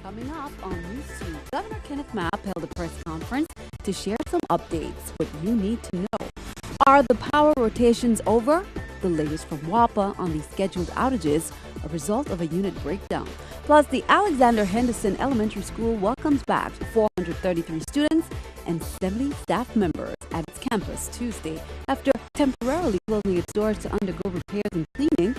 Coming up on NEWS2, Governor Kenneth Mapp held a press conference to share some updates. What you need to know. Are the power rotations over? The latest from WAPA on the scheduled outages, a result of a unit breakdown. Plus, the Alexander Henderson Elementary School welcomes back 433 students and 70 staff members at its campus Tuesday after temporarily closing its doors to undergo repairs and cleaning.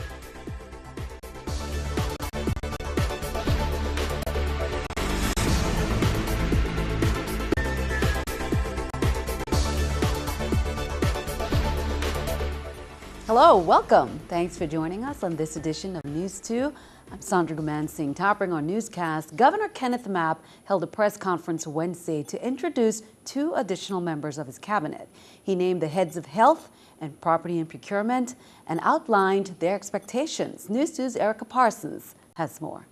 Hello, welcome. Thanks for joining us on this edition of NEWS2. I'm Sandra Gumansing. Topping our newscast, Governor Kenneth Mapp held a press conference Wednesday to introduce two additional members of his cabinet. He named the heads of health and property and procurement and outlined their expectations. NEWS2's Erica Parsons has more.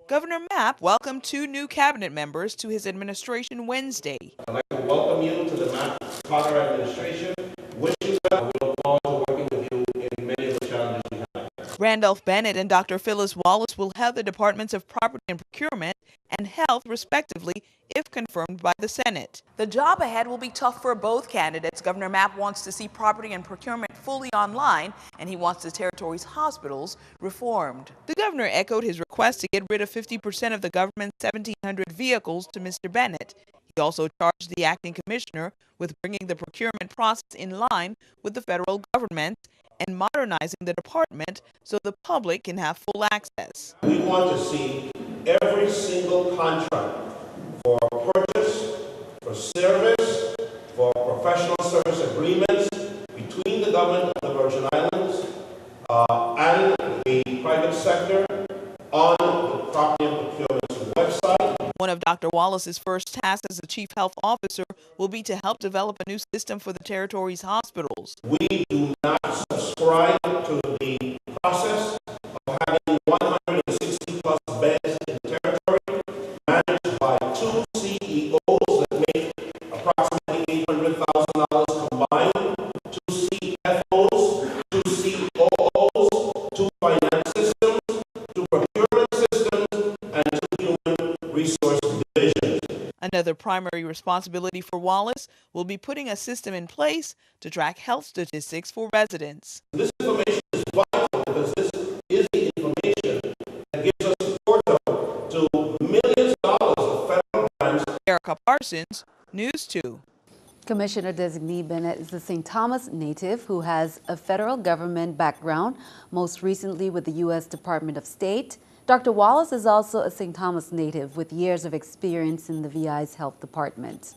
Governor Mapp welcomed two new cabinet members to his administration Wednesday. I'd like to welcome you to the Mapp-Potter administration. Wish you well. We look forward to working with you in many of the challenges we have. Randolph Bennett and Dr. Phyllis Wallace will head the Departments of Property and Procurement and Health, respectively, if confirmed by the Senate. The job ahead will be tough for both candidates. Governor Mapp wants to see property and procurement fully online, and he wants the territory's hospitals reformed. The governor echoed his request to get rid of 50% of the government's 1,700 vehicles to Mr. Bennett. He also charged the acting commissioner with bringing the procurement process in line with the federal government and modernizing the department so the public can have full access. We want to see every single contract for purchase, for service, for professional service agreements between the government of the Virgin Islands and the private sector on the property and procurement website. One of Dr. Wallace's first tasks as the chief health officer will be to help develop a new system for the territory's hospitals. We do not subscribe to the process of having 160 plus beds in the territory managed by two CEOs that make approximately $800,000 combined, two CFOs, two COOs, two finance systems, two procurement systems, and two human resource divisions. Another primary responsibility for Wallace will be putting a system in place to track health statistics for residents. This information is vital because this is the information that gives us support to millions of dollars of federal grants. Erica Parsons, NEWS2. Commissioner Designee Bennett is a St. Thomas native who has a federal government background, most recently with the U.S. Department of State. Dr. Wallace is also a St. Thomas native with years of experience in the VI's health department.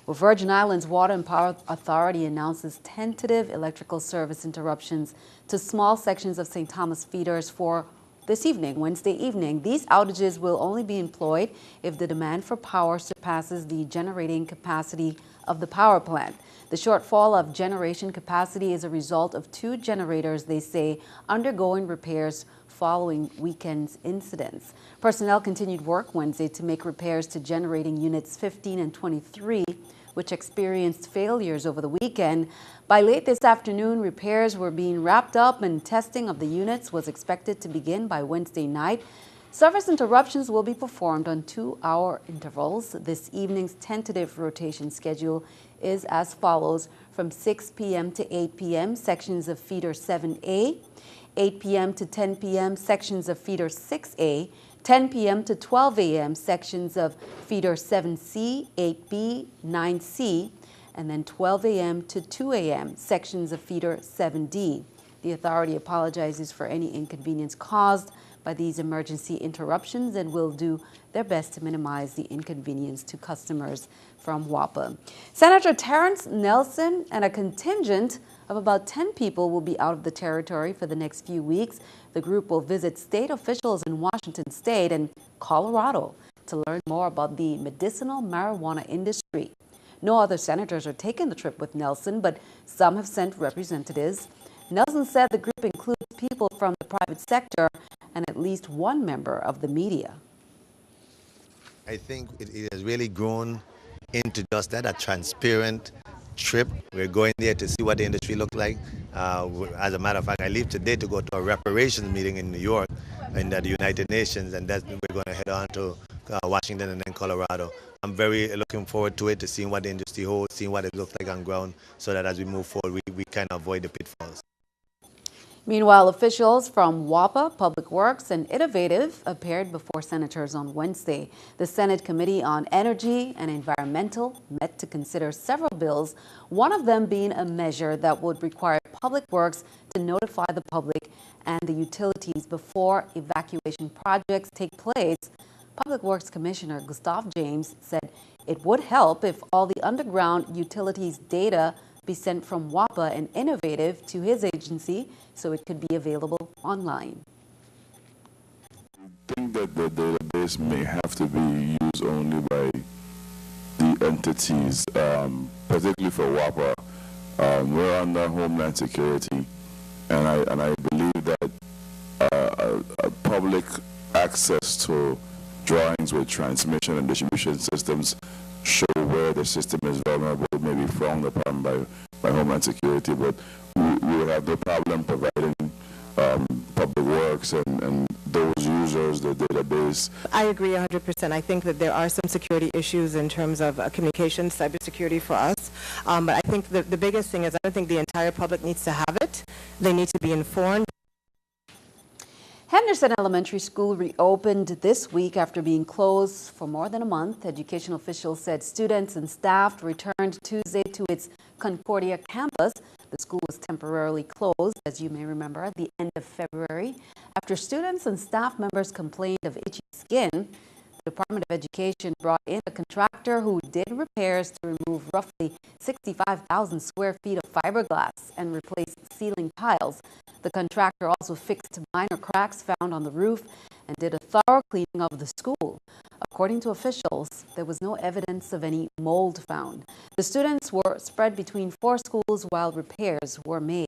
Well, Virgin Islands Water and Power Authority announces tentative electrical service interruptions to small sections of St. Thomas feeders for this evening, Wednesday evening. These outages will only be employed if the demand for power surpasses the generating capacity of the power plant. The shortfall of generation capacity is a result of two generators, they say, undergoing repairs following weekend's incidents. Personnel continued work Wednesday to make repairs to generating units 15 and 23, which experienced failures over the weekend. By late this afternoon, repairs were being wrapped up and testing of the units was expected to begin by Wednesday night. Service interruptions will be performed on 2-hour intervals. This evening's tentative rotation schedule is as follows: from 6 p.m. to 8 p.m., sections of feeder 7A, 8 p.m. to 10 p.m., sections of feeder 6A, 10 p.m. to 12 a.m., sections of feeder 7C, 8B, 9C, and then 12 a.m. to 2 a.m., sections of feeder 7D. The authority apologizes for any inconvenience caused by these emergency interruptions and will do their best to minimize the inconvenience to customers from WAPA. Senator Terrence Nelson and a contingent of about 10 people will be out of the territory for the next few weeks. The group will visit state officials in Washington State and Colorado to learn more about the medicinal marijuana industry. No other senators are taking the trip with Nelson, but some have sent representatives. Nelson said the group includes people from the private sector and at least one member of the media. I think it has really grown into just that, a transparent trip. We're going there to see what the industry looks like. As a matter of fact, I leave today to go to a reparations meeting in New York in the United Nations, and that's we're going to head on to Washington and then Colorado. I'm very looking forward to it, to seeing what the industry holds, seeing what it looks like on ground, so that as we move forward, we can avoid the pitfalls. Meanwhile, officials from WAPA, Public Works, and Innovative appeared before senators on Wednesday. The Senate Committee on Energy and Environmental met to consider several bills, one of them being a measure that would require Public Works to notify the public and the utilities before evacuation projects take place. Public Works Commissioner Gustav James said it would help if all the underground utilities data be sent from WAPA and Innovative to his agency so it could be available online. I think that the database may have to be used only by the entities, particularly for WAPA. We're under Homeland Security, and I believe that public access to drawings with transmission and distribution systems show where the system is vulnerable, maybe frowned upon by Homeland Security, but we will have no problem providing Public Works and those users the database. I agree 100%. I think that there are some security issues in terms of communications, cybersecurity for us, but I think the biggest thing is I don't think the entire public needs to have it. They need to be informed. Henderson Elementary School reopened this week after being closed for more than a month. Education officials said students and staff returned Tuesday to its Concordia campus. The school was temporarily closed, as you may remember, at the end of February after students and staff members complained of itchy skin. The Department of Education brought in a contractor who did repairs to remove roughly 65,000 square feet of fiberglass and replace ceiling tiles. The contractor also fixed minor cracks found on the roof and did a thorough cleaning of the school. According to officials, there was no evidence of any mold found. The students were spread between 4 schools while repairs were made.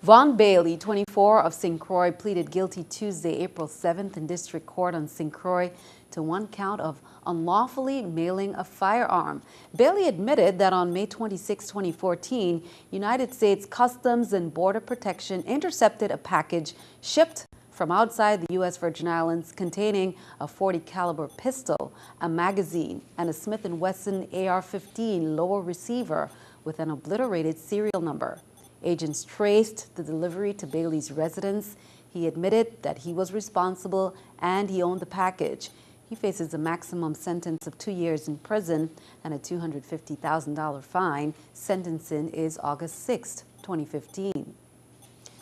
Vaughn Bailey, 24, of St. Croix, pleaded guilty Tuesday, April 7th in District Court on St. Croix to one count of unlawfully mailing a firearm. Bailey admitted that on May 26, 2014, United States Customs and Border Protection intercepted a package shipped from outside the U.S. Virgin Islands containing a .40 caliber pistol, a magazine, and a Smith & Wesson AR-15 lower receiver with an obliterated serial number. Agents traced the delivery to Bailey's residence. He admitted that he was responsible and he owned the package. He faces a maximum sentence of 2 years in prison and a $250,000 fine. Sentencing is August 6, 2015.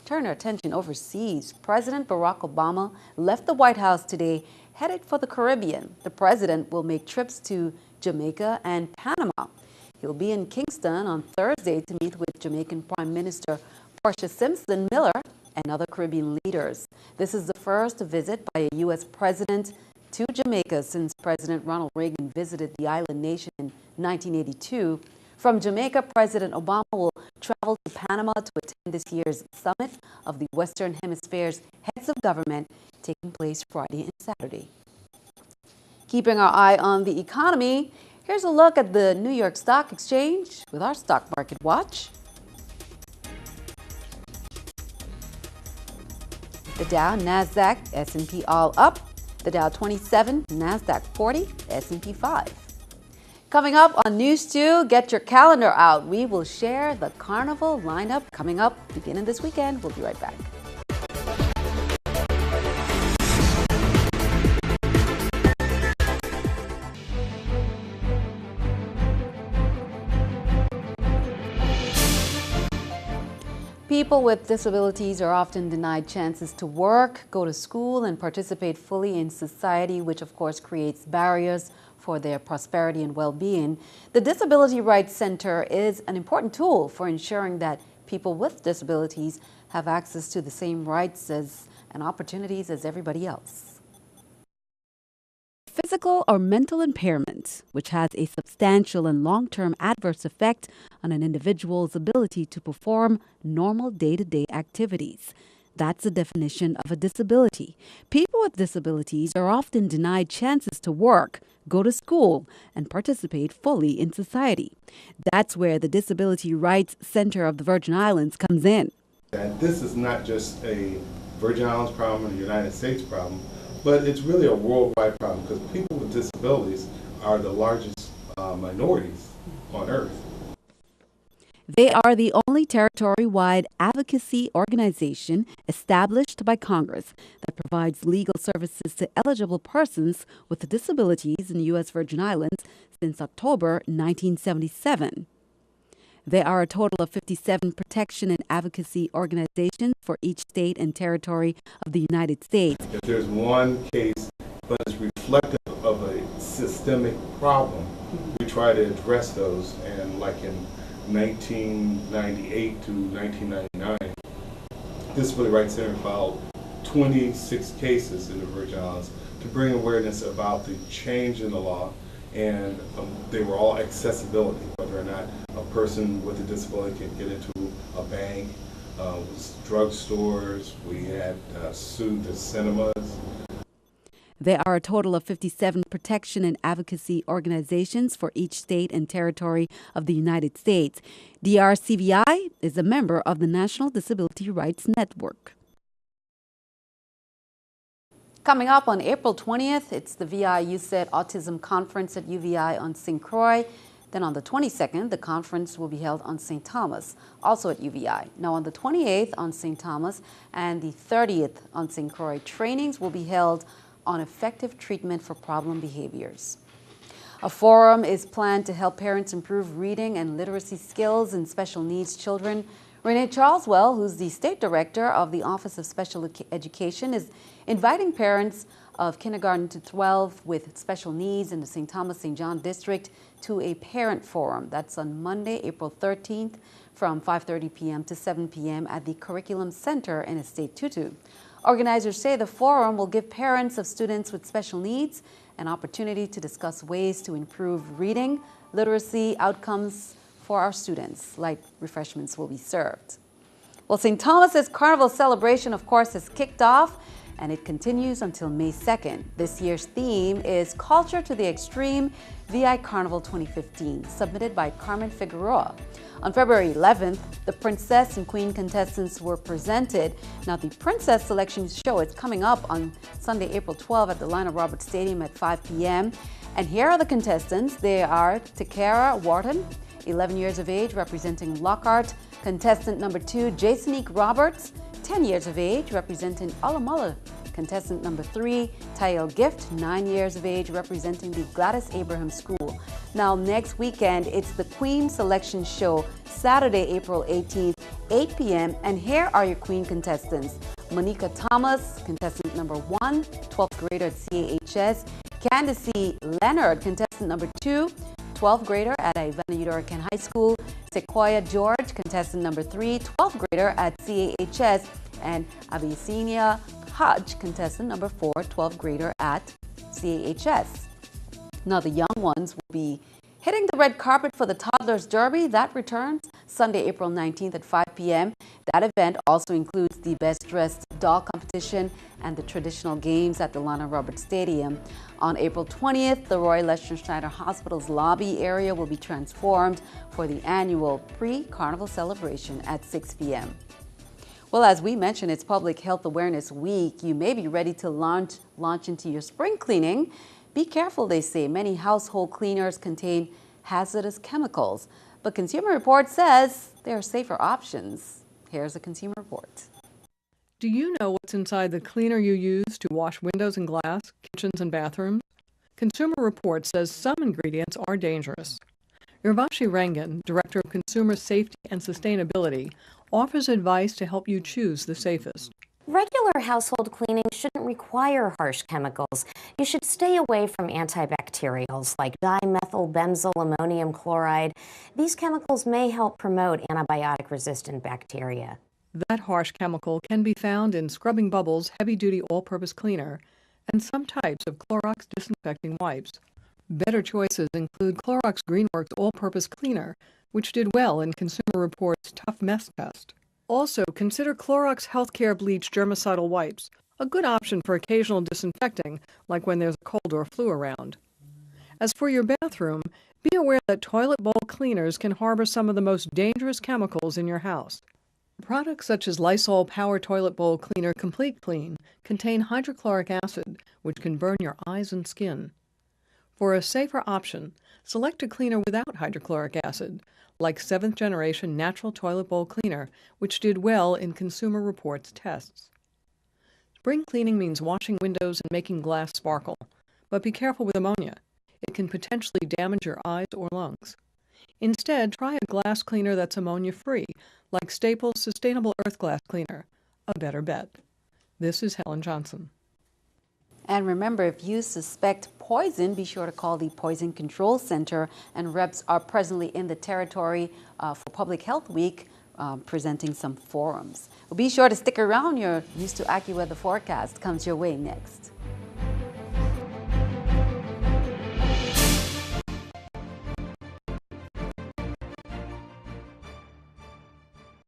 Turn our attention overseas. President Barack Obama left the White House today, headed for the Caribbean. The president will make trips to Jamaica and Panama. He'll be in Kingston on Thursday to meet with Jamaican Prime Minister Portia Simpson Miller and other Caribbean leaders. This is the first visit by a U.S. president to Jamaica since President Ronald Reagan visited the island nation in 1982. From Jamaica, President Obama will travel to Panama to attend this year's summit of the Western Hemisphere's heads of government, taking place Friday and Saturday. Keeping our eye on the economy, here's a look at the New York Stock Exchange with our Stock Market Watch. The Dow, NASDAQ, S&P all up. The Dow 27, NASDAQ 40, S&P 5. Coming up on NEWS2, get your calendar out. We will share the carnival lineup coming up beginning this weekend. We'll be right back. People with disabilities are often denied chances to work, go to school, and participate fully in society, which of course creates barriers for their prosperity and well-being. The Disability Rights Center is an important tool for ensuring that people with disabilities have access to the same rights and opportunities as everybody else. Physical or mental impairment, which has a substantial and long-term adverse effect on an individual's ability to perform normal day-to-day activities. That's the definition of a disability. People with disabilities are often denied chances to work, go to school, and participate fully in society. That's where the Disability Rights Center of the Virgin Islands comes in. And this is not just a Virgin Islands problem and a United States problem, but it's really a worldwide problem because people with disabilities are the largest minorities on earth. They are the only territory-wide advocacy organization established by Congress that provides legal services to eligible persons with disabilities in the U.S. Virgin Islands since October 1977. There are a total of 57 protection and advocacy organizations for each state and territory of the United States. If there's one case but it's reflective of a systemic problem, we try to address those, and like in 1998 to 1999, Disability Rights Center filed 26 cases in the Virgin Islands to bring awareness about the change in the law, and they were all accessibility, whether or not a person with a disability can get into a bank, drugstores. We had sued the cinemas. There are a total of 57 protection and advocacy organizations for each state and territory of the United States. DRCVI is a member of the National Disability Rights Network. Coming up on April 20th, it's the VI USET Autism Conference at UVI on St. Croix. Then on the 22nd, the conference will be held on St. Thomas, also at UVI. Now on the 28th on St. Thomas and the 30th on St. Croix, trainings will be held on effective treatment for problem behaviors. A forum is planned to help parents improve reading and literacy skills in special needs children. Renee Charleswell, who's the State Director of the Office of Special Education, is inviting parents of kindergarten to 12 with special needs in the St. Thomas St. John District to a parent forum. That's on Monday, April 13th from 5:30 p.m. to 7 p.m. at the Curriculum Center in Estate Tutu. Organizers say the forum will give parents of students with special needs an opportunity to discuss ways to improve reading, literacy outcomes for our students. Light refreshments will be served. Well, St. Thomas's Carnival celebration, of course, has kicked off, and it continues until May 2nd. This year's theme is Culture to the Extreme, VI Carnival 2015, submitted by Carmen Figueroa. On February 11th, the Princess and Queen contestants were presented. Now, the Princess Selection Show is coming up on Sunday, April 12th at the Lionel Roberts Stadium at 5 p.m. And here are the contestants. They are Takara Wharton, 11 years of age, representing Lockhart. Contestant number 2, Jasonique Roberts, 10 years of age, representing Alamulla. Contestant number 3, Tayel Gift, 9 years of age, representing the Gladys Abraham School. Now, next weekend, it's the Queen Selection Show, Saturday, April 18th, 8 p.m. And here are your Queen contestants. Monica Thomas, contestant number 1, 12th grader at CAHS. Candace Leonard, contestant number 2, 12th grader at Ivana Eudora High School. Sequoia George, contestant number 3, 12th grader at CAHS. And Abyssinia Hodge, contestant number 4, 12th grader at CAHS. Now, the young ones will be hitting the red carpet for the Toddlers Derby. That returns Sunday, April 19th at 5 p.m. That event also includes the Best Dressed Doll competition and the traditional games at the Lionel Roberts Stadium. On April 20th, the Roy Lester Schneider Hospital's lobby area will be transformed for the annual pre-carnival celebration at 6 p.m. Well, as we mentioned, it's Public Health Awareness Week. You may be ready to launch into your spring cleaning. Be careful, they say. Many household cleaners contain hazardous chemicals. But Consumer Report says there are safer options. Here's a Consumer Report. Do you know what's inside the cleaner you use to wash windows and glass, kitchens and bathrooms? Consumer Report says some ingredients are dangerous. Urvashi Rangan, Director of Consumer Safety and Sustainability, offers advice to help you choose the safest. Regular household cleaning shouldn't require harsh chemicals. You should stay away from antibacterials like dimethylbenzyl ammonium chloride. These chemicals may help promote antibiotic-resistant bacteria. That harsh chemical can be found in Scrubbing Bubbles heavy-duty all-purpose cleaner and some types of Clorox disinfecting wipes. Better choices include Clorox Greenworks all-purpose cleaner, which did well in Consumer Report's Tough Mess test. Also, consider Clorox Healthcare Bleach germicidal wipes, a good option for occasional disinfecting, like when there's a cold or flu around. As for your bathroom, be aware that toilet bowl cleaners can harbor some of the most dangerous chemicals in your house. Products such as Lysol Power Toilet Bowl Cleaner Complete Clean contain hydrochloric acid, which can burn your eyes and skin. For a safer option, select a cleaner without hydrochloric acid, like 7th Generation Natural Toilet Bowl Cleaner, which did well in Consumer Reports tests. Spring cleaning means washing windows and making glass sparkle, but be careful with ammonia. It can potentially damage your eyes or lungs. Instead, try a glass cleaner that's ammonia-free, like Staples Sustainable Earth Glass Cleaner, a better bet. This is Helen Johnson. And remember, if you suspect poison, be sure to call the Poison Control Center, and reps are presently in the territory for Public Health Week, presenting some forums. Well, be sure to stick around. Your News 2 AccuWeather forecast comes your way next.